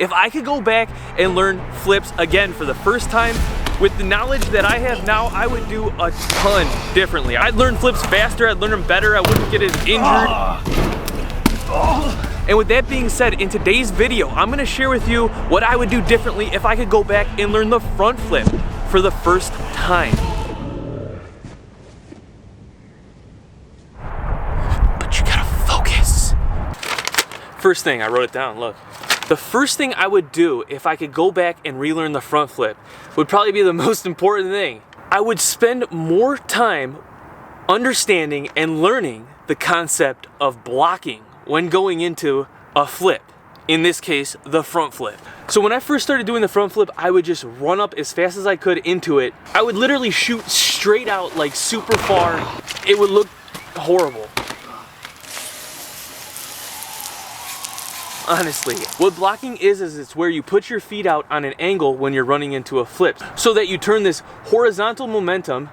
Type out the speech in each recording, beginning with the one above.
if I could go back and learn flips again for the first time, with the knowledge that I have now, I would do a ton differently. I'd learn flips faster, I'd learn them better, I wouldn't get as injured. And with that being said, in today's video, I'm gonna share with you what I would do differently if I could go back and learn the front flip for the first time. But you gotta focus. First thing, I wrote it down, look. The first thing I would do if I could go back and relearn the front flip would probably be the most important thing. I would spend more time understanding and learning the concept of blocking when going into a flip. In this case, the front flip. So when I first started doing the front flip, I would just run up as fast as I could into it. I would literally shoot straight out, like super far. It would look horrible. Honestly, what blocking is it's where you put your feet out on an angle when you're running into a flip, so that you turn this horizontal momentum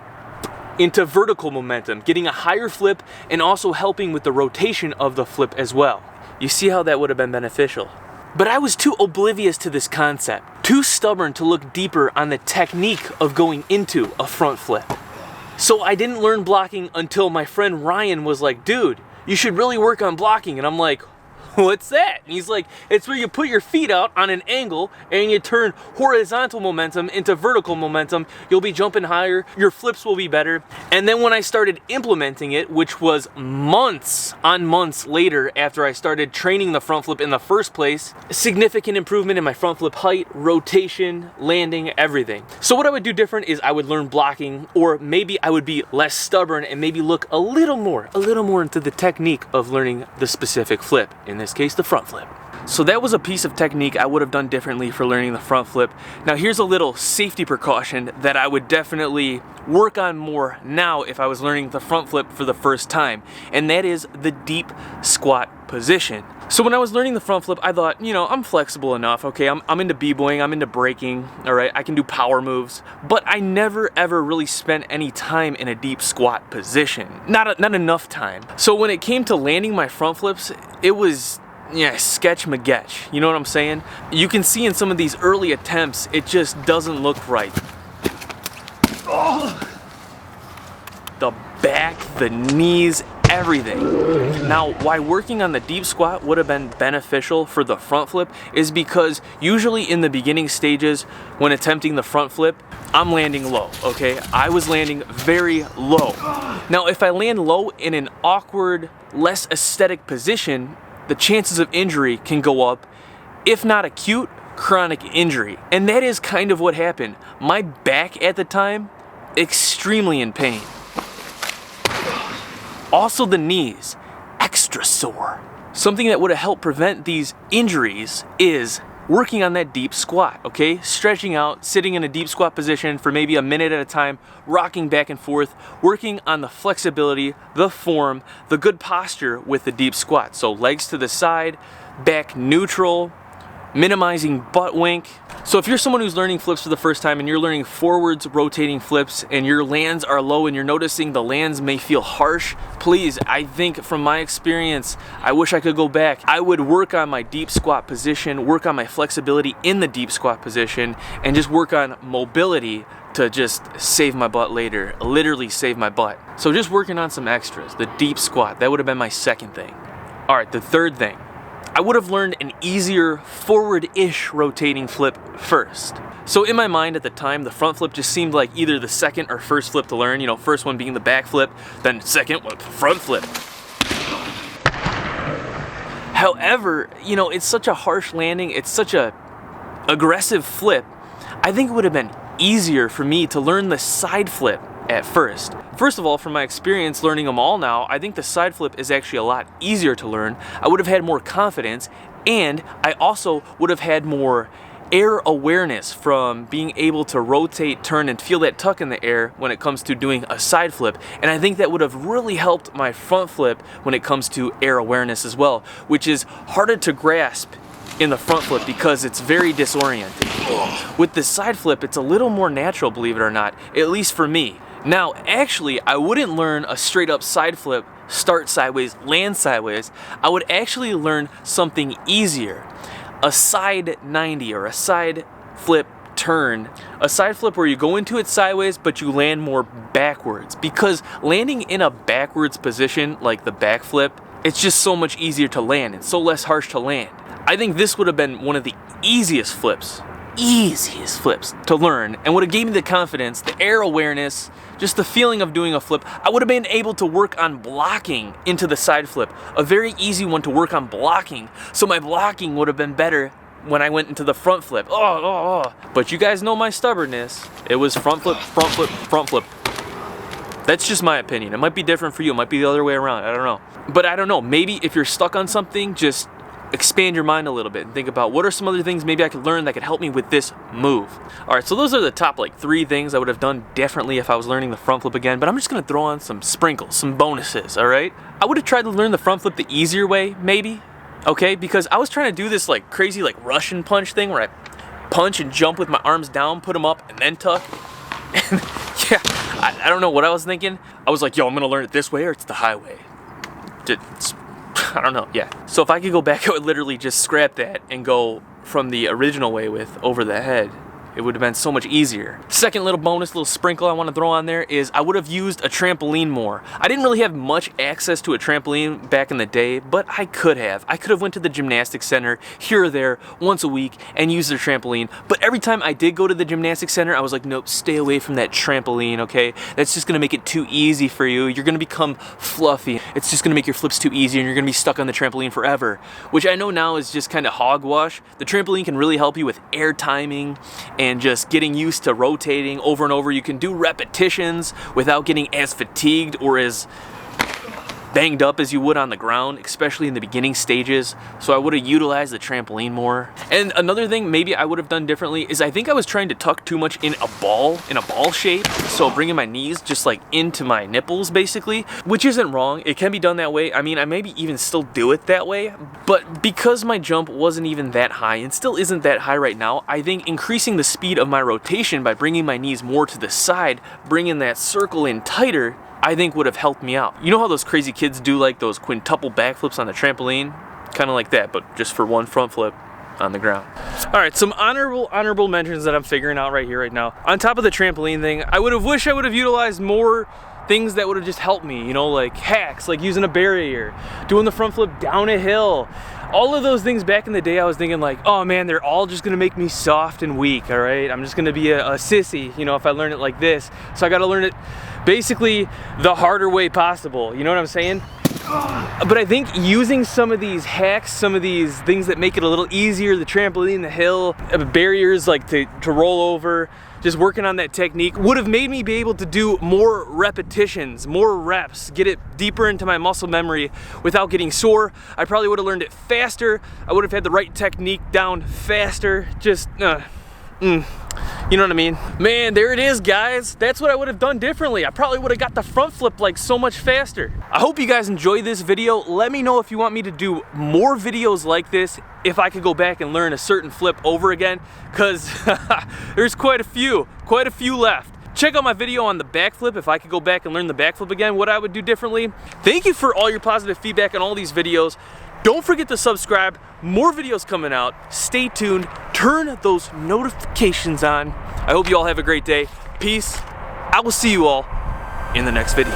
into vertical momentum, getting a higher flip and also helping with the rotation of the flip as well. You see how that would have been beneficial. But I was too oblivious to this concept, too stubborn to look deeper on the technique of going into a front flip. So I didn't learn blocking until my friend Ryan was like, dude, you should really work on blocking. And I'm like, what's that? And he's like, it's where you put your feet out on an angle and you turn horizontal momentum into vertical momentum. You'll be jumping higher, your flips will be better. And then when I started implementing it, which was months on months later after I started training the front flip in the first place, significant improvement in my front flip height, rotation, landing, everything. So what I would do different is I would learn blocking, or maybe I would be less stubborn and maybe look a little more into the technique of learning the specific flip. In this case, the front flip. So that was a piece of technique I would have done differently for learning the front flip. Now here's a little safety precaution that I would definitely work on more now if I was learning the front flip for the first time, and that is the deep squat position. So when I was learning the front flip, I thought, you know, I'm flexible enough, okay, I'm into b-boying, I'm into breaking, all right, I can do power moves, but I never ever really spent any time in a deep squat position. Not enough time. So when it came to landing my front flips, it was, yeah, sketch magetch, you know what I'm saying? You can see in some of these early attempts, it just doesn't look right. Oh. The back, the knees, everything. Now, why working on the deep squat would have been beneficial for the front flip is because usually in the beginning stages when attempting the front flip, I'm landing low, okay? I was landing very low. Now, if I land low in an awkward, less aesthetic position, the chances of injury can go up, if not acute, chronic injury. And that is kind of what happened. My back at the time, extremely in pain. Also the knees, extra sore. Something that would have helped prevent these injuries is working on that deep squat, okay? Stretching out, sitting in a deep squat position for maybe a minute at a time, rocking back and forth, working on the flexibility, the form, the good posture with the deep squat. So legs to the side, back neutral, minimizing butt wink. So if you're someone who's learning flips for the first time and you're learning forwards rotating flips and your lands are low and you're noticing the lands may feel harsh, please, I think from my experience, I wish I could go back. I would work on my deep squat position, work on my flexibility in the deep squat position, and just work on mobility to just save my butt later, literally save my butt. So just working on some extras, the deep squat, that would have been my second thing. All right, the third thing. I would have learned an easier forward-ish rotating flip first. So in my mind at the time, the front flip just seemed like either the second or first flip to learn, you know, first one being the back flip, then second one, front flip. However, you know, it's such a harsh landing, it's such a aggressive flip, I think it would have been easier for me to learn the side flip at first. First of all, from my experience learning them all now, I think the side flip is actually a lot easier to learn. I would have had more confidence, and I also would have had more air awareness from being able to rotate, turn, and feel that tuck in the air when it comes to doing a side flip. And I think that would have really helped my front flip when it comes to air awareness as well, which is harder to grasp in the front flip because it's very disorienting. With the side flip, it's a little more natural, believe it or not, at least for me. Now, actually, I wouldn't learn a straight up side flip, start sideways, land sideways. I would actually learn something easier. a side 90 or a side flip turn, a side flip where you go into it sideways but you land more backwards, because landing in a backwards position like the back flip, it's just so much easier to land and so less harsh to land. I think this would have been one of the easiest flips to learn, and would have gave me the confidence, the air awareness, just the feeling of doing a flip. I would have been able to work on blocking into the side flip, a very easy one to work on blocking, so my blocking would have been better when I went into the front flip. But you guys know my stubbornness. It was front flip, front flip, front flip. That's just my opinion. It might be different for you. It might be the other way around. I don't know. But I don't know. Maybe if you're stuck on something, just expand your mind a little bit and think about what are some other things maybe I could learn that could help me with this move. All right, so those are the top like 3 things I would have done differently if I was learning the front flip again, but I'm just gonna throw on some sprinkles, some bonuses, all right? I would have tried to learn the front flip the easier way, maybe, okay? Because I was trying to do this like crazy like Russian punch thing where I punch and jump with my arms down, put them up, and then tuck. And yeah, I don't know what I was thinking. I was like, yo, I'm gonna learn it this way or it's the highway. I don't know, yeah. So if I could go back, I would literally just scrap that and go from the original way with over the head. It would have been so much easier. Second little bonus, little sprinkle I want to throw on there is I would have used a trampoline more. I didn't really have much access to a trampoline back in the day, but I could have. I could have went to the gymnastics center here or there once a week and used their trampoline. But every time I did go to the gymnastics center, I was like, nope, stay away from that trampoline, okay? That's just gonna make it too easy for you. You're gonna become fluffy. It's just gonna make your flips too easy and you're gonna be stuck on the trampoline forever, which I know now is just kind of hogwash. The trampoline can really help you with air timing and just getting used to rotating over and over. You can do repetitions without getting as fatigued or as banged up as you would on the ground, especially in the beginning stages. So I would have utilized the trampoline more. And another thing maybe I would have done differently is I think I was trying to tuck too much in a ball shape. So bringing my knees just like into my nipples basically, which isn't wrong. It can be done that way. I mean, I maybe even still do it that way, but because my jump wasn't even that high and still isn't that high right now, I think increasing the speed of my rotation by bringing my knees more to the side, bringing that circle in tighter, I think would have helped me out. You know how those crazy kids do like those quintuple backflips on the trampoline? Kind of like that, but just for one front flip on the ground. All right, some honorable mentions that I'm figuring out right here, right now. On top of the trampoline thing, I would have wished I would have utilized more things that would have just helped me, you know, like hacks, like using a barrier, doing the front flip down a hill. All of those things back in the day, I was thinking like, oh man, they're all just gonna make me soft and weak, all right? I'm just gonna be a sissy, you know, if I learn it like this. So I gotta learn it basically the harder way possible, you know what I'm saying? But I think using some of these hacks, some of these things that make it a little easier, the trampoline, the hill, barriers like to roll over, just working on that technique would have made me be able to do more repetitions, more reps, get it deeper into my muscle memory without getting sore. I probably would have learned it faster. I would have had the right technique down faster. Just, you know what I mean? Man, there it is, guys. That's what I would have done differently. I probably would have got the front flip like so much faster. I hope you guys enjoyed this video. Let me know if you want me to do more videos like this, if I could go back and learn a certain flip over again, because there's quite a few left. Check out my video on the backflip, if I could go back and learn the backflip again, what I would do differently. Thank you for all your positive feedback on all these videos. Don't forget to subscribe. More videos coming out. Stay tuned. Turn those notifications on. I hope you all have a great day. Peace. I will see you all in the next video.